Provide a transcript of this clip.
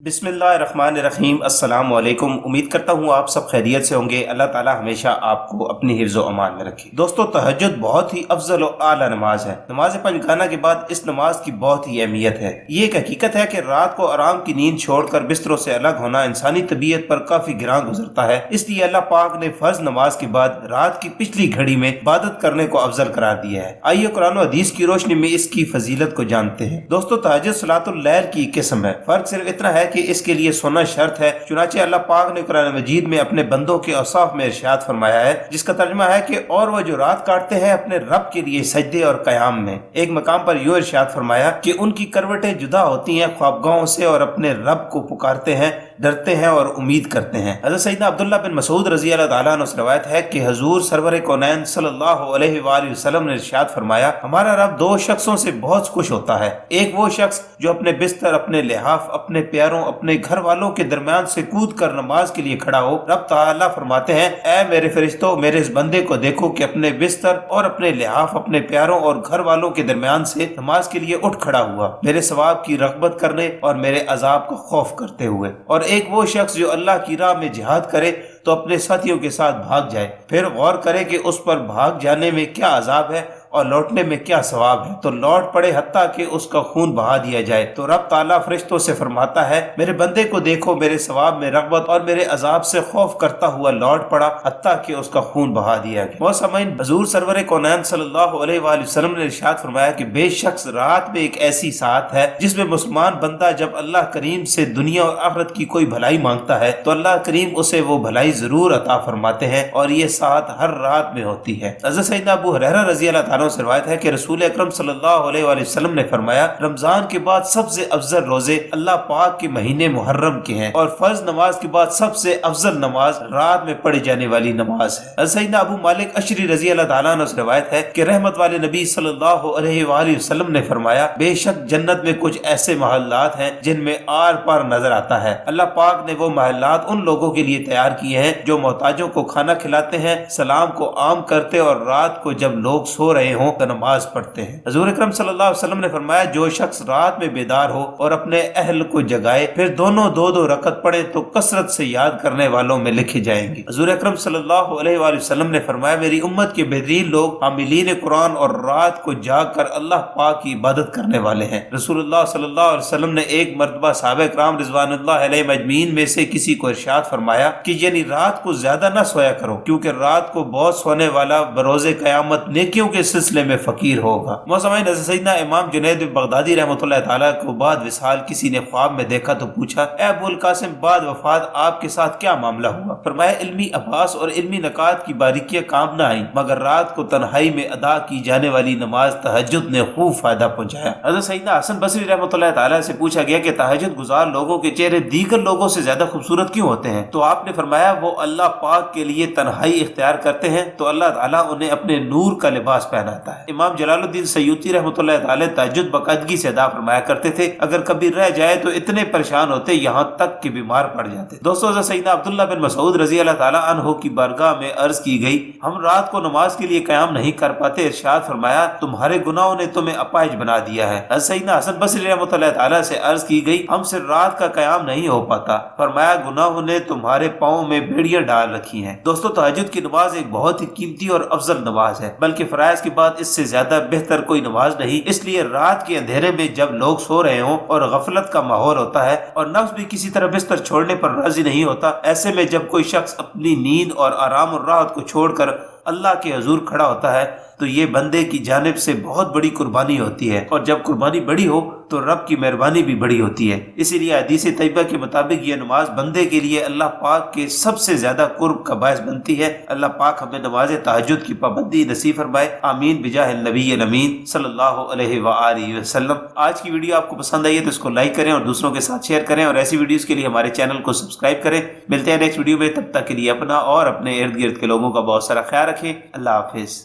बिस्मिल्लाहिर्रहमानिर्रहीम। अस्सलाम वालेकुम। उम्मीद करता हूँ आप सब खैरियत से होंगे। अल्लाह ताला हमेशा आपको अपनी हिफ्ज़ व अमान में रखे। दोस्तों, तहज्जुद बहुत ही अफजल और आला नमाज है। नमाज पंजगाना के बाद इस नमाज की बहुत ही अहमियत है। ये एक हकीकत है कि रात को आराम की नींद छोड़कर बिस्तरों से अलग होना इंसानी तबीयत पर काफी गिरां गुजरता है। इसलिए अल्लाह पाक ने फर्ज नमाज के बाद रात की पिछली घड़ी में इबादत करने को अफजल करार दिया है। आइए कुरान और हदीस की रोशनी में इसकी फजीलत को जानते हैं। दोस्तों, तहज्जुद सलातुल लैल की किस्म है। फर्क सिर्फ इतना है कि इसके लिए सोना शर्त है। चुनाचे अल्लाह पाक ने कुरान मजीद में अपने बंदों के औसाफ में इरशाद फरमाया है, जिसका तर्जुमा है कि और वह जो रात काटते हैं अपने रब के लिए सजदे और कयाम में। एक मकाम पर यूं इरशाद फरमाया कि उनकी करवटें जुदा होती हैं ख्वाबगाहों से और अपने रब को पुकारते हैं, डरते हैं और उम्मीद करते हैं। हज़रत सैयदना अब्दुल्ला बिन मसूद रज़ी अल्लाह ताला अन्हु से रवायत है कि हुज़ूर सरवर कौनैन सल्लल्लाहु अलैहि वसल्लम ने इरशाद फरमाया, हमारा रब दो शख्सों से बहुत खुश होता है। एक वो शख्स जो अपने बिस्तर, अपने लिहाफ, अपने प्यारों, अपने घर वालों के दरमियान से कूद कर नमाज के लिए खड़ा हो। रब ताला फरमाते हैं, ऐ मेरे फरिश्तों, मेरे इस बंदे को देखो कि अपने बिस्तर और अपने लिहाफ, अपने प्यारों और घर वालों के दरमियान से नमाज के लिए उठ खड़ा हुआ, मेरे सवाब की रग़बत करने और मेरे अजाब का खौफ करते हुए। और एक वो शख्स जो अल्लाह की राह में जिहाद करे तो अपने साथियों के साथ भाग जाए, फिर गौर करे कि उस पर भाग जाने में क्या अजाब है और लौटने में क्या सवाब है, तो लौट पड़े हत्ता कि उसका खून बहा दिया जाए। तो रब ताला फरिश्तों से फरमाता है, मेरे बंदे को देखो, मेरे सवाब में रग़बत और मेरे अजाब से खौफ करता हुआ लौट पड़ा हत्ता कि उसका खून बहा दिया गया। मोहतरम हुज़ूर सरवर कौनैन सल्लल्लाहु अलैहि वसल्लम ने इरशाद फरमाया कि बेशक रात में एक ऐसी साथ है जिसमें मुसलमान बंदा जब अल्लाह करीम से दुनिया और आखिरत की कोई भलाई मांगता है तो अल्लाह करीम उसे वो भलाई जरूर अता फरमाते हैं, और ये साथ हर रात में होती है। हज़रत सैयदना अबू हुरैरा रज़ी अल्लाह से रवायत है कि रसूल अकरम सल्लल्लाहु अलैहि वसल्लम ने फरमाया, रमजान के बाद सबसे अफजल रोजे अल्लाह पाक के महीने मुहर्रम के हैं, और फर्ज नमाज के बाद सबसे अफजल नमाज रात में पढ़ी जाने वाली नमाज है। सैयदना अबू मालिक अशरी रज़ी अल्लाह ताला अन्हु से रवायत है कि रहमत वाले नबी सल्लल्लाहु अलैहि वसल्लम ने फरमाया, बेशक जन्नत में कुछ ऐसे महल्लात हैं जिनमें आर पार नजर आता है। अल्लाह पाक ने वो महल्लात उन लोगों के लिए तैयार किए हैं जो मोहताजों को खाना खिलाते हैं, सलाम को आम करते और रात को जब लोग सो रहे हों तो नमाज पढ़ते हैं। हज़ूर अकरम सल्लल्लाहु अलैहि वसल्लम ने फरमाया, जो शख्स रात में बेदार हो और अपने अहल को जगाए फिर दोनों दो दो रकत पढ़े तो कसरत से याद करने वालों में लिखे जाएंगे। हज़ूर अकरम सल्लल्लाहु अलैहि वसल्लम ने फरमाया, मेरी उम्मत के बेहतरीन लोग हामिलीन कुरान और रात को जाग कर अल्लाह पाक की इबादत करने वाले हैं। रसूलुल्लाह सल्लल्लाहु अलैहि वसल्लम ने एक मर्तबा सहाबा किराम रिज़वानुल्लाह अलैहिम अजमईन में से किसी को इरशाद फरमाया कि यानी रात को ज्यादा ना सोया करो, क्योंकि रात को बहुत सोने वाला बरोज़े क़यामत नेकियों के सिलसिले में फकीर होगा। मौसम सैयदना इमाम जुनैद बगदादी रहमतुल्लाह ताला को बाद विसाल किसी ने ख्वाब में देखा तो पूछा, ए अबुल कासिम, बाद वफात आपके साथ क्या मामला हुआ? फरमाया, इल्मी अब्बास और इल्मी नकात की बारीकियां काम न आई, मगर रात को तन्हाई में अदा की जाने वाली नमाज तहज्जुद ने खूब फायदा पहुंचाया। हज़रत सैयदना हसन बसरी रहमतुल्लाह ताला से पूछा गया कि तहज्जुद गुजार लोगों के चेहरे दीगर लोगों से ज्यादा खूबसूरत क्यों होते हैं? तो आपने फरमाया, वो अल्लाह पाक के लिए तन्हाई इख्तियार करते हैं तो अल्लाह ताला उन्हें अपने नूर का लिबास पहनाता है। इमाम जलालुद्दीन सयूती रहमतुल्लाह ताला तहज्जुद बाकायदगी से अदा फरमाया करते थे, अगर कभी रह जाए तो इतने परेशान होते यहाँ तक कि बीमार पड़ जाते। दोस्तों, सैयदना अब्दुल्ला बिन मसूद रज़ी अल्लाह ताला अन्हु की बारगाह में अर्ज की गई, हम रात को नमाज के लिए क़याम नहीं कर पाते। इरशाद फरमाया, तुम्हारे गुनाहों ने तुम्हें अपाहिज बना दिया है। सैयदना हसन बसरी रहमतुल्लाह ताला से अर्ज की गई, हमसे रात का क़याम नहीं हो पाता। फरमाया, गुनाहों ने तुम्हारे पाँव में बेड़ियां डाल रखी हैं। दोस्तों, तहज्जुद की नमाज एक बहुत ही कीमती और अफजल नमाज है, बल्कि फराइज के बाद इससे ज्यादा बेहतर कोई नमाज नहीं। इसलिए रात के अंधेरे में जब लोग सो रहे हों और गफलत का माहौल होता है और नफ्स भी किसी तरह बिस्तर छोड़ने पर राजी नहीं होता, ऐसे में जब कोई शख्स अपनी नींद और आराम और राहत को छोड़कर अल्लाह के हुजूर खड़ा होता है तो ये बंदे की जानिब से बहुत बड़ी कुर्बानी होती है, और जब कुर्बानी बड़ी हो तो रब की मेहरबानी भी बड़ी होती है। इसीलिए हदीस तैयबा के मुताबिक ये नमाज बंदे के लिए अल्लाह पाक के सबसे ज्यादा कुर्ब का बायस बनती है। अल्लाह पाक हमें नमाज तहज्जुद की पाबंदी नसीब फरमाए। आमीन बिजाहिल नबी अमीन सल्लल्लाहु अलैहि वसल्लम। आज की वीडियो आपको पसंद आई है तो इसको लाइक करें और दूसरों के साथ शेयर करें, और ऐसी वीडियोस के लिए हमारे चैनल को सब्सक्राइब करें। मिलते हैं नेक्स्ट वीडियो में, तब तक के लिए अपना और अपने इर्द गिर्द के लोगों का बहुत सारा ख्याल रखें। अल्लाह हाफिज।